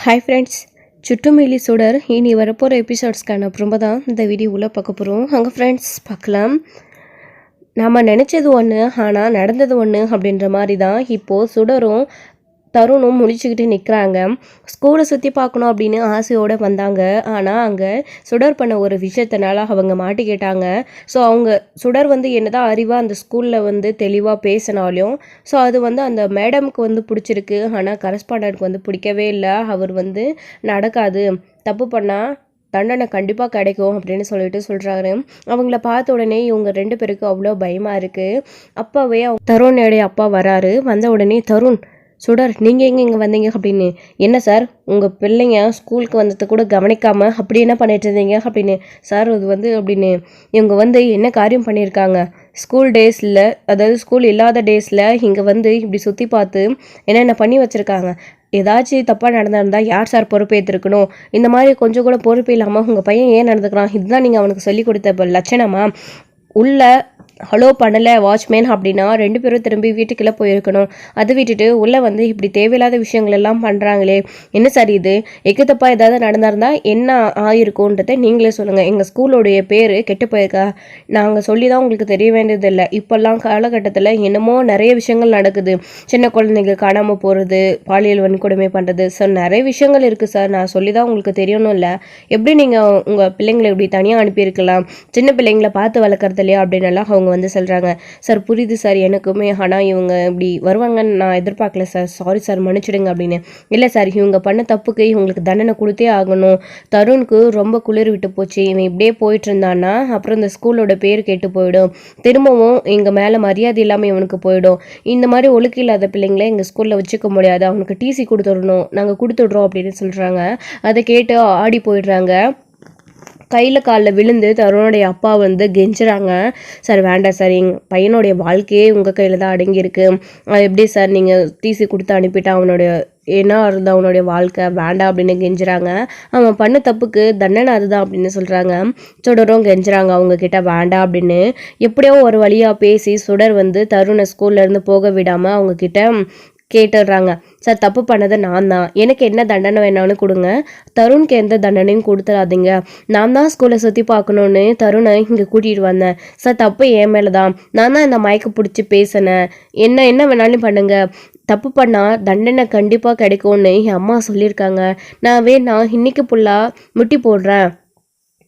Hi friends, சுட்டுமில்லி சுடர் இனி வரப்போகிற எபிசோட்ஸ்க்கான அப்புறமா தான் இந்த வீடியோவில் பார்க்க போகிறோம். அங்கே ஃப்ரெண்ட்ஸ் பார்க்கலாம். நாம் நினச்சது ஒன்று ஆனால் நடந்தது ஒன்று அப்படின்ற மாதிரி தான் இப்போது சுடரும் தருணும் முடிச்சுக்கிட்டு நிற்கிறாங்க. ஸ்கூலை சுற்றி பார்க்கணும் அப்படின்னு ஆசையோடு வந்தாங்க. ஆனால் அங்கே சுடர் பண்ண ஒரு விஷயத்தினால அவங்க மாட்டிக்கிட்டாங்க. ஸோ அவங்க சுடர் என்னதான் அறிவாக அந்த ஸ்கூலில் தெளிவாக பேசினாலும் ஸோ அது அந்த மேடமுக்கு பிடிச்சிருக்கு. ஆனால் கரஸ்பாண்டன்ட்க்கு பிடிக்கவே இல்லை. அவர் நடக்காது, தப்பு பண்ணால் தண்டனை கண்டிப்பாக கிடைக்கும் அப்படின்னு சொல்கிறாரு. அவங்கள பார்த்த உடனே இவங்க 2 பேருக்கு அவ்வளோ பயமாக இருக்குது. அப்போவே தருணுடைய அப்பா வராரு. வந்த உடனே தருண், சுடர் நீங்கள் எங்கே இங்கே வந்தீங்க அப்படின்னு. என்ன சார், உங்கள் பிள்ளைங்க ஸ்கூலுக்கு வந்தது கூட கவனிக்காமல் அப்படி என்ன பண்ணிட்டு இருந்தீங்க அப்படின்னு. சார் அது அப்படின்னு இவங்க என்ன காரியம் பண்ணியிருக்காங்க, ஸ்கூல் டேஸில், அதாவது ஸ்கூல் இல்லாத டேஸில் இங்கே இப்படி சுற்றி பார்த்து என்னென்ன பண்ணி வச்சுருக்காங்க. ஏதாச்சும் தப்பாக நடந்திருந்தா யார் சார் பொறுப்பேற்றிருக்கணும்? இந்த மாதிரி கொஞ்சம் கூட பொறுப்பு இல்லாமல் உங்கள் பையன் ஏன் நடந்துக்கிறான்? இதுதான் நீங்கள் அவனுக்கு சொல்லி கொடுத்த லட்சணமா? உள்ள ஹலோ பண்ணலை வாட்ச்மேன் அப்படின்னா 2 பேரும் திரும்பி வீட்டுக்குள்ளே போயிருக்கணும். அதை விட்டுட்டு உள்ளே இப்படி தேவையில்லாத விஷயங்கள் எல்லாம் பண்ணுறாங்களே, என்ன சார் இது? எக்குத்தப்பா ஏதாவது நடந்திருந்தால் என்ன ஆயிருக்குன்றதை நீங்களே சொல்லுங்கள். எங்கள் ஸ்கூலோடைய பேர் கெட்டு போயிருக்கா? நாங்கள் சொல்லி தான் உங்களுக்கு தெரிய வேண்டியதில்லை. இப்போல்லாம் காலகட்டத்தில் என்னமோ நிறைய விஷயங்கள் நடக்குது. சின்ன குழந்தைங்க காணாமல் போகிறது, பாலியல் வன்கொடுமை பண்ணுறது, சார் நிறைய விஷயங்கள் இருக்குது சார். நான் சொல்லி தான் உங்களுக்கு தெரியணும் இல்லை? எப்படி நீங்கள் உங்கள் பிள்ளைங்களை இப்படி தனியாக அனுப்பியிருக்கலாம்? சின்ன பிள்ளைங்களை பார்த்து வளர்க்குறது இல்லையா அப்படின்னு எல்லாம் அவங்க சொல்கிறாங்க. சார் புரியுது சார் எனக்குமே, ஆனால் இவங்க இப்படி வருவாங்கன்னு நான் எதிர்பார்க்கல சார், சாரி சார் மன்னிச்சிடுங்க அப்படின்னு. இல்லை சார், இவங்க பண்ண தப்புக்கு இவங்களுக்கு தண்டனை கொடுத்தே ஆகணும். தருணுக்கு ரொம்ப குளிர் விட்டு போச்சு. இவன் இப்படியே போயிட்டு இருந்தான்னா அப்புறம் இந்த ஸ்கூலோட பேர் கேட்டு போயிடும். திரும்பவும் எங்கள் மேலே மரியாதை இல்லாமல் இவனுக்கு போயிடும். இந்த மாதிரி ஒழுக்கு இல்லாத பிள்ளைங்களை எங்கள் ஸ்கூலில் வச்சுக்க முடியாது. அவனுக்கு டிசி கொடுத்துடணும், நாங்கள் கொடுத்துட்றோம் அப்படின்னு சொல்கிறாங்க. அதை கேட்டு ஆடி போயிடுறாங்க. கையில் காலில் விழுந்து தருணுடைய அப்பா கெஞ்சுறாங்க. சார் வேண்டாம் சார், எங்கள் பையனுடைய வாழ்க்கையே உங்கள் கையில் தான் அடங்கியிருக்கு. அது எப்படி சார் நீங்கள் டிசி கொடுத்து அனுப்பிட்டா அவனுடைய என்ன இருந்தால் அவனுடைய வாழ்க்கை வேண்டாம் அப்படின்னு கெஞ்சுறாங்க. அவன் பண்ண தப்புக்கு தண்டனை அதுதான் அப்படின்னு சொல்கிறாங்க. சுடரும் கெஞ்சுறாங்க அவங்கக்கிட்ட வேண்டாம் அப்படின்னு. எப்படியோ ஒரு வழியாக பேசி சுடர் தருணை ஸ்கூல்லேருந்து போக விடாமல் அவங்கக்கிட்ட கேட்டுடுறாங்க. சார் தப்பு பண்ணது நான் தான், எனக்கு என்ன தண்டனை வேணாலும் கொடுங்க, தருணுக்கு எந்த தண்டனையும் கொடுத்துடாதீங்க. நான் தான் ஸ்கூலை சுற்றி பார்க்கணுன்னு தருணை இங்கே கூட்டிகிட்டு வந்தேன். சார் தப்பு என் மேலே தான், நான் தான் இந்த மயக்க பிடிச்சி பேசினேன். என்ன வேணாலும் பண்ணுங்க, தப்பு பண்ணால் தண்டனை கண்டிப்பாக கிடைக்கும்னு என் அம்மா சொல்லியிருக்காங்க. நான் வேணா இன்னைக்கு ஃபுல்லாக முட்டி போடுறேன்,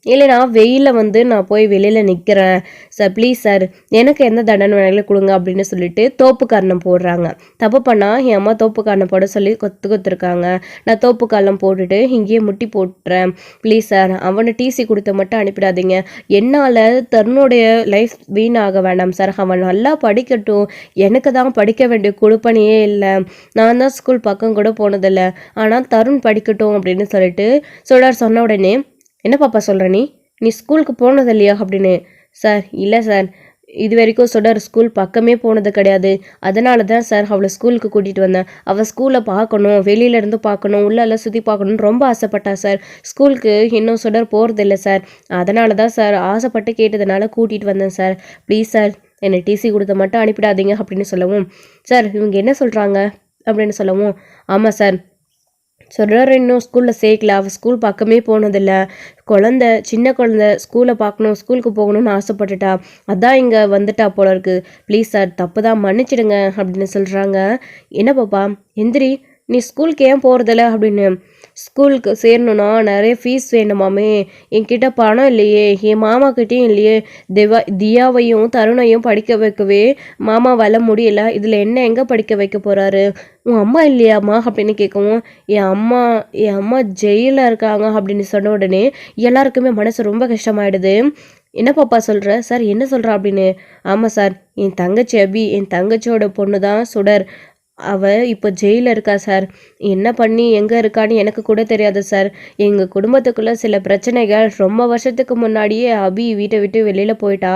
இல்லைனா வெயிலில் நான் போய் வெளியில் நிற்கிறேன் சார், ப்ளீஸ் சார் எனக்கு எந்த தண்டனை வேணாலும் கொடுங்க அப்படின்னு சொல்லிட்டு தோப்பு காரணம் போடுறாங்க. தப்பு பண்ணால் என் அம்மா தோப்பு காரணம் போட சொல்லி கொடுத்துருக்காங்க. நான் தோப்பு காரணம் போட்டுட்டு இங்கேயே முட்டி போட்டுறேன், ப்ளீஸ் சார் அவனை டிசி கொடுத்த மட்டும் அனுப்பிடாதீங்க. என்னால் தன்னுடைய லைஃப் வீணாக வேண்டாம் சார், அவன் நல்லா படிக்கட்டும். எனக்கு தான் படிக்க வேண்டிய கொடுப்பனையே இல்லை, நான் தான் ஸ்கூல் பக்கம் கூட போனதில்லை, ஆனால் தருண் படிக்கட்டும் அப்படின்னு சொல்லிட்டு சுடர் சொன்ன உடனே, என்ன பாப்பா சொல்கிற நீ ஸ்கூலுக்கு போனது இல்லையா அப்படின்னு. சார் இல்லை சார், இது வரைக்கும் சுடர் ஸ்கூல் பக்கமே போனது கிடையாது. அதனால தான் சார் அவளை ஸ்கூலுக்கு கூட்டிகிட்டு வந்தேன். அவள் ஸ்கூலை பார்க்கணும், வெளியிலேருந்து பார்க்கணும், உள்ளெல்லாம் சுற்றி பார்க்கணுன்னு ரொம்ப ஆசைப்பட்டா சார். ஸ்கூலுக்கு இன்னும் சுடர் போகிறதில்ல சார், அதனால தான் சார் ஆசைப்பட்டு கேட்டதுனால கூட்டிகிட்டு வந்தேன் சார். ப்ளீஸ் சார் என்னை டிசி கொடுத்த மட்டும் அனுப்பிடாதீங்க அப்படின்னு சொல்லவும், சார் இவங்க என்ன சொல்கிறாங்க அப்படின்னு சொல்லவும், ஆமாம் சார் சொல்கிறார் இன்னும் ஸ்கூலில் சேர்க்கல, அவள் ஸ்கூல் பக்கமே போனதில்லை, சின்ன குழந்தை ஸ்கூலை பார்க்கணும், ஸ்கூலுக்கு போகணும்னு ஆசைப்பட்டுட்டா, அதான் இங்கே வந்துட்டா போல இருக்கு. ப்ளீஸ் சார் தப்பு தான் மன்னிச்சிடுங்க அப்படின்னு சொல்கிறாங்க. என்ன பாப்பா எந்திரி, நீ ஸ்கூலுக்கு ஏன் போகிறதில்ல அப்படின்னு. ஸ்கூலுக்கு சேரணுன்னா நிறைய ஃபீஸ் வேணுமாமே, என்கிட்ட பணம் இல்லையே, என் மாமாக்கிட்டேயும் இல்லையே, தியாவையும் தருணையும் படிக்க வைக்கவே மாமாவால் முடியல, இதில் என்ன எங்கே படிக்க வைக்க போகிறாரு? உன் அம்மா இல்லையாம்மா அப்படின்னு கேட்கவும், என் அம்மா ஜெயிலில் இருக்காங்க அப்படின்னு சொன்ன உடனே எல்லாருக்குமே மனசு ரொம்ப கஷ்டமாயிடுது. என்ன பாப்பா சொல்கிற? சார் என்ன சொல்கிறா அப்படின்னு. ஆமாம் சார், என் தங்கச்சி அபி, என் தங்கச்சியோட பொண்ணு தான் சுடர், அவள் இப்போ ஜெயிலில் இருக்கா சார். என்ன பண்ணி எங்கே இருக்கான்னு எனக்கு கூட தெரியாது சார். எங்கள் குடும்பத்துக்குள்ளே சில பிரச்சனைகள், ரொம்ப வருஷத்துக்கு முன்னாடியே அபி வீட்டை விட்டு வெளியில் போயிட்டா.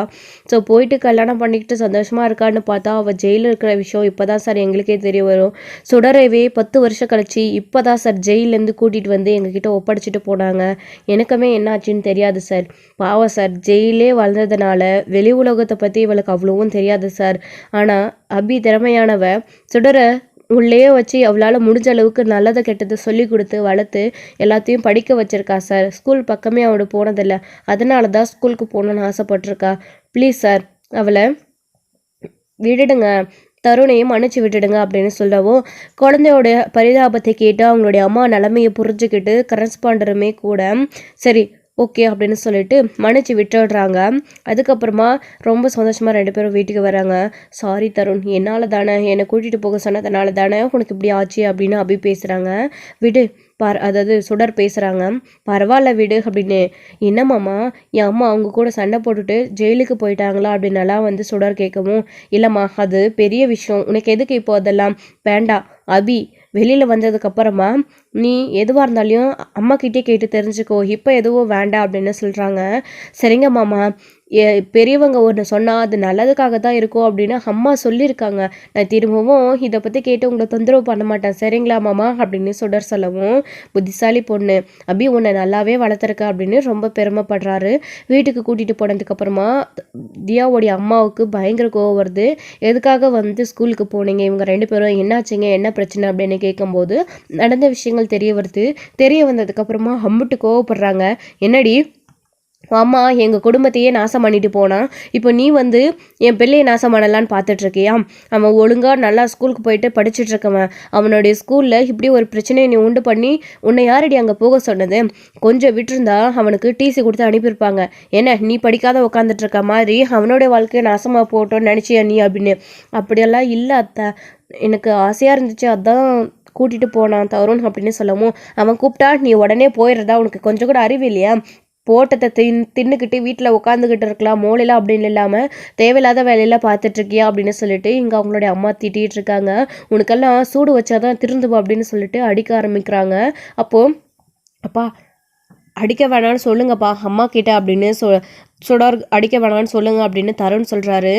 ஸோ போயிட்டு கல்யாணம் பண்ணிக்கிட்டு சந்தோஷமாக இருக்கான்னு பார்த்தா அவள் ஜெயிலில் இருக்கிற விஷயம் இப்போ தான் சார் எங்களுக்கே தெரிய வரும். சுடரவே 10 வருஷம் கழிச்சு இப்போ தான் சார் ஜெயிலேருந்து கூட்டிகிட்டு எங்ககிட்ட ஒப்படைச்சிட்டு போனாங்க. எனக்குமே என்ன ஆச்சுன்னு தெரியாது சார். பாவம் சார், ஜெயிலே வளர்ந்ததுனால வெளி உலகத்தை பற்றி இவளுக்கு அவ்வளவும் தெரியாது சார். ஆனால் அபி திறமையானவ, சுடரை உள்ளேயே வச்சு அவளால் முடிஞ்ச அளவுக்கு நல்லதை கெட்டதை சொல்லி கொடுத்து வளர்த்து எல்லாத்தையும் படிக்க வச்சிருக்கா சார். ஸ்கூல் பக்கமே அவள் போனதில்லை, அதனால தான் ஸ்கூலுக்கு போகணுன்னு ஆசைப்பட்டிருக்கா. ப்ளீஸ் சார் அவளை விட்டுடுங்க, தருணையும் மன்னிச்சு விட்டுடுங்க அப்படின்னு சொல்லவும், குழந்தையோட பரிதாபத்தை கேட்டு அவங்களுடைய அம்மா நிலைமையை புரிஞ்சுக்கிட்டு கரஸ்பாண்டருமே கூட சரி ஓகே அப்படின்னு சொல்லிட்டு மன்னிச்சு விட்டுடுறாங்க. அதுக்கப்புறமா ரொம்ப சந்தோஷமாக 2 பேரும் வீட்டுக்கு வராங்க. சாரி தருண், என்னால் தானே, என்னை கூட்டிகிட்டு போக சொன்னதுனால தானே உனக்கு இப்படி ஆச்சு அப்படின்னு அபி பேசுகிறாங்க. விடு அதாவது சுடர் பேசுகிறாங்க. பரவாயில்ல விடு அப்படின்னு. என்னம்மாம்மா, என் அம்மா அவங்க கூட சண்டை போட்டுட்டு ஜெயிலுக்கு போயிட்டாங்களா அப்படின்னலாம் வந்து சுடர் கேட்கவும், இல்லைம்மா அது பெரிய விஷயம், உனக்கு எதுக்கு இப்போ அதெல்லாம் வேண்டாம். அபி வெளியில் வந்ததுக்கப்புறமா நீ எதுவாக இருந்தாலையும் அம்மாக்கிட்டே கேட்டு தெரிஞ்சுக்கோ, இப்போ எதுவும் வேண்டாம் அப்படின்னு சொல்கிறாங்க. சரிங்க மாமா, பெரியவங்க ஒன்று சொன்னால் அது நல்லதுக்காக தான் இருக்கும் அப்படின்னு அம்மா சொல்லியிருக்காங்க. நான் திரும்பவும் இதை பற்றி கேட்டு உங்களை தொந்தரவு பண்ண மாட்டேன், சரிங்களா மாமா அப்படின்னு சுடர் சொல்லவும், புத்திசாலி பொண்ணு அபி உன்னை நல்லாவே வளர்த்துருக்க அப்படின்னு ரொம்ப பெருமைப்படுறாரு. வீட்டுக்கு கூட்டிகிட்டு போனதுக்கப்புறமா தியாவோடைய அம்மாவுக்கு பயங்கர கோவம் வருது. எதுக்காக வந்து ஸ்கூலுக்கு போனீங்க, இவங்க 2 பேரும் என்னாச்சுங்க, என்ன பிரச்சனை அப்படின்னு கேட்கும்போது நடந்த விஷயங்கள் தெரிய வருது. தெரிய வந்ததுக்கப்புறமா அம்புட்டு கோவப்படுறாங்க. என்னடி அம்மா எங்கள் குடும்பத்தையே நாசம் பண்ணிட்டு போனான், இப்போ நீ வந்து என் பிள்ளையை நாசம் பண்ணலான்னு பார்த்துட்ருக்கியா? அவன் ஒழுங்காக நல்லா ஸ்கூலுக்கு போயிட்டு படிச்சுட்ருக்கவன், அவனுடைய ஸ்கூலில் இப்படி ஒரு பிரச்சனையை நீ உண்டு பண்ணி உன்னை யாரடி அங்கே போக சொன்னது? கொஞ்சம் விட்டுருந்தா அவனுக்கு டிசி கொடுத்து அனுப்பியிருப்பாங்க. என்ன நீ படிக்காத உட்காந்துட்ருக்க மாதிரி அவனோட வாழ்க்கையை நாசமாக போட்டோன்னு நினச்சியா நீ அப்படின்னு? அப்படியெல்லாம் இல்லை அத்தை, எனக்கு ஆசையாக இருந்துச்சு, அதான் கூட்டிகிட்டு போனான் தருண் அப்படின்னு சொல்லவும், அவன் கூப்பிட்டா நீ உடனே போயிடுறதா? உனக்கு கொஞ்சம் கூட அறிவு இல்லையா? போட்டத்தை தின்னுக்கிட்டு வீட்டில் உட்காந்துக்கிட்டு இருக்கலாம், மூளைலாம் அப்படின்னு இல்லாமல் தேவையில்லாத வேலையெல்லாம் பார்த்துட்ருக்கியா அப்படின்னு சொல்லிட்டு இங்கே அவங்களுடைய அம்மா திட்டிகிட்டு இருக்காங்க. உனக்கெல்லாம் சூடு வச்சாதான் திருந்துவா அப்படின்னு சொல்லிட்டு அடிக்க ஆரம்பிக்கிறாங்க. அப்போது அப்பா அடிக்க வேணான்னு சொல்லுங்கப்பா அம்மா கிட்ட அப்படின்னு சுடர் அடிக்க வேணான்னு சொல்லுங்க அப்படின்னு தருண் சொல்கிறாரு.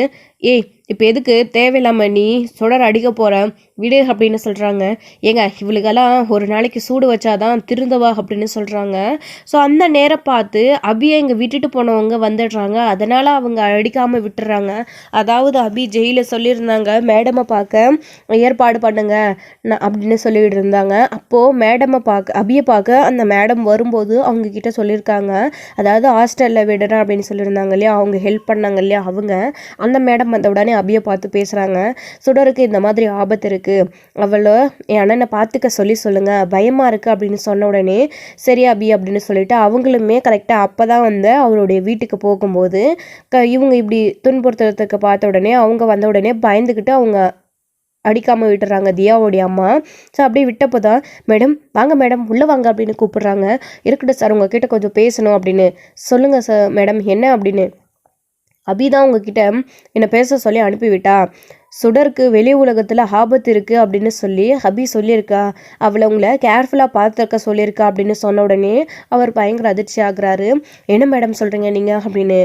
ஏய் இப்போ எதுக்கு தேவையில்லாமல் நீ சுடர் அடிக்க போகிற, விடு அப்படின்னு சொல்கிறாங்க. ஏங்க இவளுக்கெல்லாம் ஒரு நாளைக்கு சூடு வச்சாதான் திருந்தவா அப்படின்னு சொல்கிறாங்க. ஸோ அந்த நேரம் பார்த்து அபியை இங்கே விட்டுட்டு போனவங்க வந்துடுறாங்க, அதனால் அவங்க அடிக்காமல் விட்டுறாங்க. அதாவது அபி ஜெயிலில் சொல்லியிருந்தாங்க மேடமை பார்க்க ஏற்பாடு பண்ணுங்க அப்படின்னு சொல்லிட்டு இருந்தாங்க. அப்போது மேடமை அபியை பார்க்க அந்த மேடம் வரும்போது அவங்க கிட்ட சொல்லியிருக்காங்க, அதாவது ஹாஸ்டலில் விடுறேன் அப்படின்னு சொல்லியிருந்தாங்க இல்லையா, அவங்க ஹெல்ப் பண்ணாங்க இல்லையா, அவங்க அந்த மேடம் வந்த உடனே அபியை பார்த்து பேசுகிறாங்க. சுடருக்கு இந்த மாதிரி ஆபத்து இருக்குது, அவளை என் அண்ணனை பார்த்துக்க சொல்லுங்கள், பயமாக இருக்குது அப்படின்னு சொன்ன உடனே சரி அபி அப்படின்னு சொல்லிட்டு அவங்களுமே கரெக்டாக அப்போ தான் வந்து அவருடைய வீட்டுக்கு போகும்போது இவங்க இப்படி துன்புறுத்துறதுக்கு பார்த்த உடனே அவங்க வந்த உடனே பயந்துக்கிட்டு அவங்க அடிக்காமல் விட்டுறாங்க தியாவோடைய அம்மா. ஸோ அப்படியே விட்டப்போ தான் மேடம் வாங்க மேடம் உள்ளே வாங்க அப்படின்னு கூப்பிடுறாங்க. இருக்கட்டும் சார் உங்ககிட்ட கொஞ்சம் பேசணும் அப்படின்னு. சொல்லுங்கள் சார் மேடம் என்ன அப்படின்னு. அபி தான் உங்ககிட்ட என்னை பேச சொல்லி அனுப்பிவிட்டா, சுடருக்கு வெளி உலகத்தில் ஆபத்து இருக்குது அப்படின்னு சொல்லி அபி சொல்லியிருக்கா, அவளை உங்களை கேர்ஃபுல்லாக பார்த்துருக்க சொல்லியிருக்கா அப்படின்னு சொன்ன உடனே அவர் பயங்கர அதிர்ச்சி ஆகுறாரு. என்ன மேடம் சொல்கிறீங்க நீங்கள் அப்படின்னு.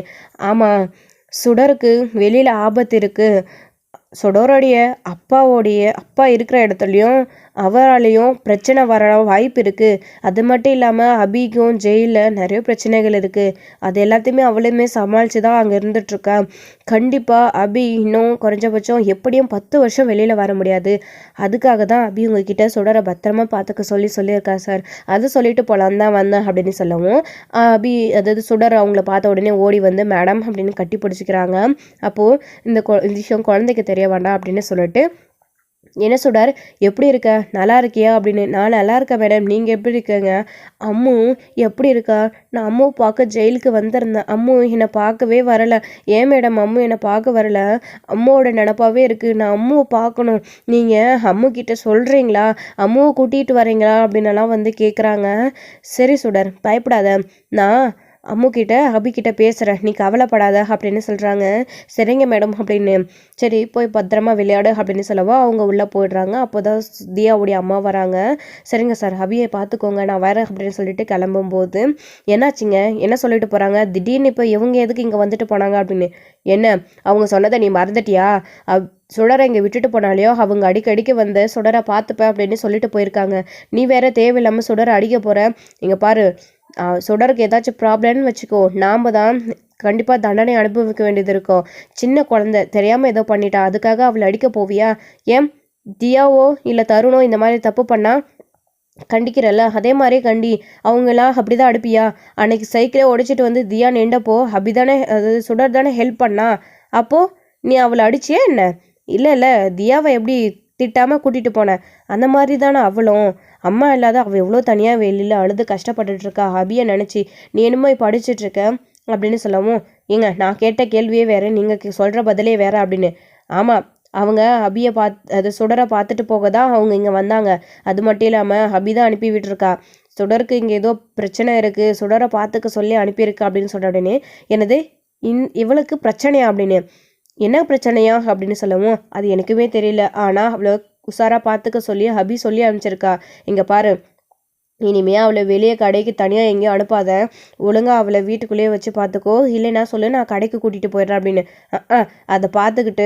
ஆமாம் சுடருக்கு வெளியில் ஆபத்து இருக்குது, சுடருடைய அப்பா இருக்கிற இடத்துலையும் அவராலையும் பிரச்சனை வர வாய்ப்பு இருக்குது. அது மட்டும் இல்லாமல் அபிக்கும் ஜெயிலில் நிறைய பிரச்சனைகள் இருக்குது, அது எல்லாத்தையுமே அவளுமே சமாளித்து தான் அங்கே இருந்துகிட்ருக்கா. கண்டிப்பாக அபி இன்னும் குறைஞ்சபட்சம் எப்படியும் 10 வருஷம் வெளியில் வர முடியாது. அதுக்காக தான் அபி உங்ககிட்ட சுடரை பத்திரமா பார்த்துக்க சொல்லியிருக்கா சார், அது சொல்லிட்டு போகலான் தான் வந்தேன் அப்படின்னு சொல்லவும் அபி அதாவது சுடர் அவங்கள பார்த்த உடனே ஓடி வந்து மேடம் அப்படின்னு கட்டி பிடிச்சிக்கிறாங்க. அப்போது இந்த விஷயம் குழந்தைக்கு தெரிய வேண்டாம் அப்படின்னு சொல்லிட்டு, என்ன சுடர் எப்படி இருக்க, நல்லா இருக்கியா அப்படின்னு. நான் நல்லா இருக்கேன் மேடம், நீங்கள் எப்படி இருக்கீங்க? அம்மு எப்படி இருக்கா? நான் அம்மு பார்க்க ஜெயிலுக்கு வந்திருந்தேன், அம்மு என்னை பார்க்கவே வரலை. ஏன் மேடம் அம்மு என்னை பார்க்க வரலை? அம்மாவோட நினப்பாவே இருக்குது, நான் அம்முவை பார்க்கணும், நீங்கள் அம்மு கிட்ட சொல்கிறீங்களா, அம்முவை கூட்டிகிட்டு வரீங்களா அப்படின்னலாம் வந்து கேட்குறாங்க. சரி சுடர் பயப்படாத, நான் அம்முக்கிட்ட அபிக்கிட்ட பேசுகிறேன், நீ கவலைப்படாத அப்படின்னு சொல்கிறாங்க. சரிங்க மேடம் அப்படின்னு. சரி போய் பத்திரமா விளையாடு அப்படின்னு சொல்லவோ அவங்க உள்ளே போயிடுறாங்க. அப்போ தான் தியாவுடைய அம்மா வராங்க. சரிங்க சார் அபியை பார்த்துக்கோங்க, நான் வரேன் அப்படின்னு சொல்லிட்டு கிளம்பும்போது என்னாச்சுங்க, என்ன சொல்லிட்டு போகிறாங்க, திடீர்னு இப்போ இவங்க எதுக்கு இங்கே வந்துட்டு போனாங்க அப்படின்னு. என்ன அவங்க சொன்னதை நீ மறந்துட்டியா? சுடரை இங்கே விட்டுட்டு போனாலையோ அவங்க அடிக்கடிக்கு வந்து சுடரை பார்த்துப்பேன் அப்படின்னு சொல்லிட்டு போயிருக்காங்க, நீ வேற தேவையில்லாமல் சுடரை அடிக்க போகிற. இங்கே பாரு சுடருக்கு ஏதாச்சும் ப்ராப்ளம்னு வச்சுக்கோ, நாம் தான் கண்டிப்பாக தண்டனை அனுபவிக்க வேண்டியது இருக்கும். சின்ன குழந்தை தெரியாமல் ஏதோ பண்ணிட்டா, அதுக்காக அவளை அடிக்க போவியா? ஏன் தியாவோ இல்லை தருணோ இந்த மாதிரி தப்பு பண்ணால் கண்டிக்கிறல்ல, அதே மாதிரி கண்டி. அவங்களாம் அப்படிதான் அடுப்பியா? அன்னைக்கு சைக்கிளை உடைச்சிட்டு வந்து தியா நின்றப்போ அபி தானே, அது சுடர் தானே ஹெல்ப் பண்ணா. அப்போது நீ அவளை அடிச்சியா என்ன? இல்லை இல்லை, தியாவை எப்படி திட்டாமல் கூட்டிகிட்டு போனேன். அந்த மாதிரி தானே அவளும். அம்மா இல்லாத அவள் எவ்வளோ தனியாக வெளியில் அழுது கஷ்டப்பட்டுட்டு இருக்கா அபியை நினச்சி. நீ என்னமோ இப்போ அடிச்சிட்டு இருக்க அப்படின்னு சொல்லவும், ஏங்க நான் கேட்ட கேள்வியே வேறு, நீங்கள் சொல்கிற பதிலே வேறு அப்படின்னு. ஆமாம், அவங்க அபியை அது சுடரை பார்த்துட்டு போக தான் அவங்க இங்கே வந்தாங்க. அது மட்டும் இல்லாமல் அபி தான் அனுப்பி விட்டுருக்கா. சுடருக்கு இங்கே ஏதோ பிரச்சனை இருக்குது, சுடரை பார்த்துக்க சொல்லி அனுப்பியிருக்கா அப்படின்னு சொன்ன உடனே, எனது இவளுக்கு பிரச்சனையா அப்படின்னு. என்ன பிரச்சனையா அப்படின்னு சொல்லவும், அது எனக்குமே தெரியல, ஆனால் அவளை உஷாராக பார்த்துக்க சொல்லி அபி சொல்லி அனுப்பிச்சிருக்கா. இங்கே பாரு, இனிமே அவளை வெளியே கடைக்கு தனியாக எங்கேயும் அனுப்பாத, ஒழுங்காக அவளை வீட்டுக்குள்ளேயே வச்சு பார்த்துக்கோ, இல்லைன்னா சொல்லு நான் கடைக்கு கூட்டிகிட்டு போயிடுறேன் அப்படின்னு. அதை பார்த்துக்கிட்டு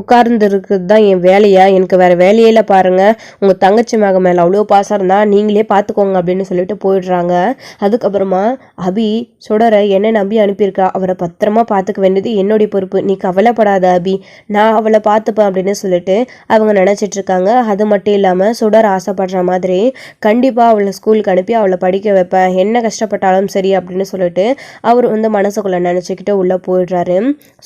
உட்கார்ந்துருக்குது தான் என் வேலையா? எனக்கு வேறு வேலையில பாருங்கள். உங்கள் தங்கச்சி மக மேலே அவ்வளோ பாசம் இருந்தால் நீங்களே பார்த்துக்கோங்க அப்படின்னு சொல்லிட்டு போயிடுறாங்க. அதுக்கப்புறமா அபி சுடரை என்ன நம்பி அனுப்பியிருக்கா, அவரை பத்திரமா பார்த்துக்க வேண்டியது என்னுடைய பொறுப்பு, நீ கவலைப்படாத அபி, நான் அவளை பார்த்துப்பேன் அப்படின்னு சொல்லிட்டு அவங்க நினச்சிட்டு இருக்காங்க. அது மட்டும் இல்லாமல் சுடர் ஆசைப்படுற மாதிரி கண்டிப்பாக அவளை ஸ்கூலுக்கு அனுப்பி அவளை படிக்க வைப்பேன், என்ன கஷ்டப்பட்டாலும் சரி அப்படின்னு சொல்லிட்டு அவர் வந்து மனசுக்குள்ளே நினச்சிக்கிட்டு உள்ளே போயிடுறாரு.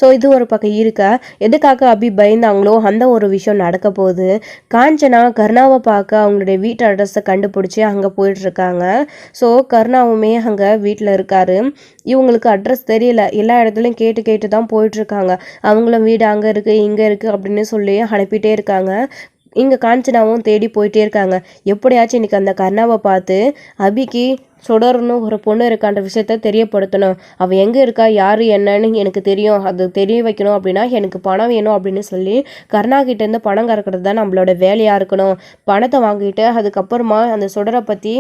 ஸோ இது ஒரு பக்கம் இருக்க, எதுக்காக அபி பயந்தாங்களோ அந்த ஒரு விஷயம் நடக்க போகுது. காஞ்சனா கருணாவை பார்க்க அவங்களுடைய வீட்டு அட்ரஸை கண்டுபிடிச்சி அங்கே போயிட்டுருக்காங்க. ஸோ கருணாவுமே அங்கே வீட்டில் இருக்காரு. இவங்களுக்கு அட்ரஸ் தெரியல, எல்லா இடத்துலையும் கேட்டு கேட்டு தான் போயிட்டுருக்காங்க. அவங்களும் வீடு அங்கே இருக்குது இங்கே இருக்குது அப்படின்னு சொல்லி அனுப்பிட்டே இருக்காங்க. இங்கே காஞ்சனாவும் தேடி போயிட்டே இருக்காங்க. எப்படியாச்சும் இன்றைக்கி அந்த கர்ணாவை பார்த்து அபிக்கு சுடர்னு ஒரு பொண்ணு இருக்கான்ற விஷயத்த தெரியப்படுத்தணும். அவள் எங்கே இருக்கா, யார் என்னன்னு எனக்கு தெரியும், அது தெரிய வைக்கணும். அப்படின்னா எனக்கு பணம் வேணும் அப்படின்னு சொல்லி கருணா கிட்டேருந்து பணம் கறக்கிறது தான் நம்மளோட வேலையாக இருக்கணும். பணத்தை வாங்கிட்டு அதுக்கப்புறமா அந்த சுடரை பற்றி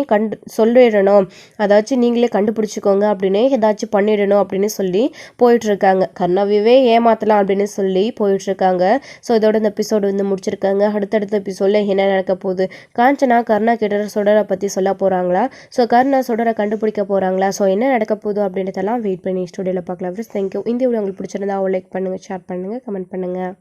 சொல்லிடணும், அதாச்சும் நீங்களே கண்டுபிடிச்சிக்கோங்க அப்படின்னு ஏதாச்சும் பண்ணிடணும் அப்படின்னு சொல்லி போயிட்டுருக்காங்க. கர்ணாவே ஏமாற்றலாம் அப்படின்னு சொல்லி போயிட்டுருக்காங்க. ஸோ இதோட இந்த எபிசோடு வந்து முடிச்சிருக்காங்க. அடுத்தடுத்த எபிசோடில் என்ன நடக்க போகுது, காஞ்சனா கர்ணா கிட்ட சுடரை பற்றி சொல்ல போகிறாங்களா, ஸோ கர்ணா சுடரை கண்டுபிடிக்க போகிறாங்களா, ஸோ என்ன நடக்க போகுது அப்படின்றதெல்லாம் வெயிட் பண்ணி ஸ்டுடியோவில் பார்க்கலாம். தேங்க்யூ. இந்த வீடியோ உங்களுக்கு பிடிச்சிருந்தா லைக் பண்ணுங்கள், ஷேர் பண்ணுங்கள், கமெண்ட் பண்ணுங்கள்.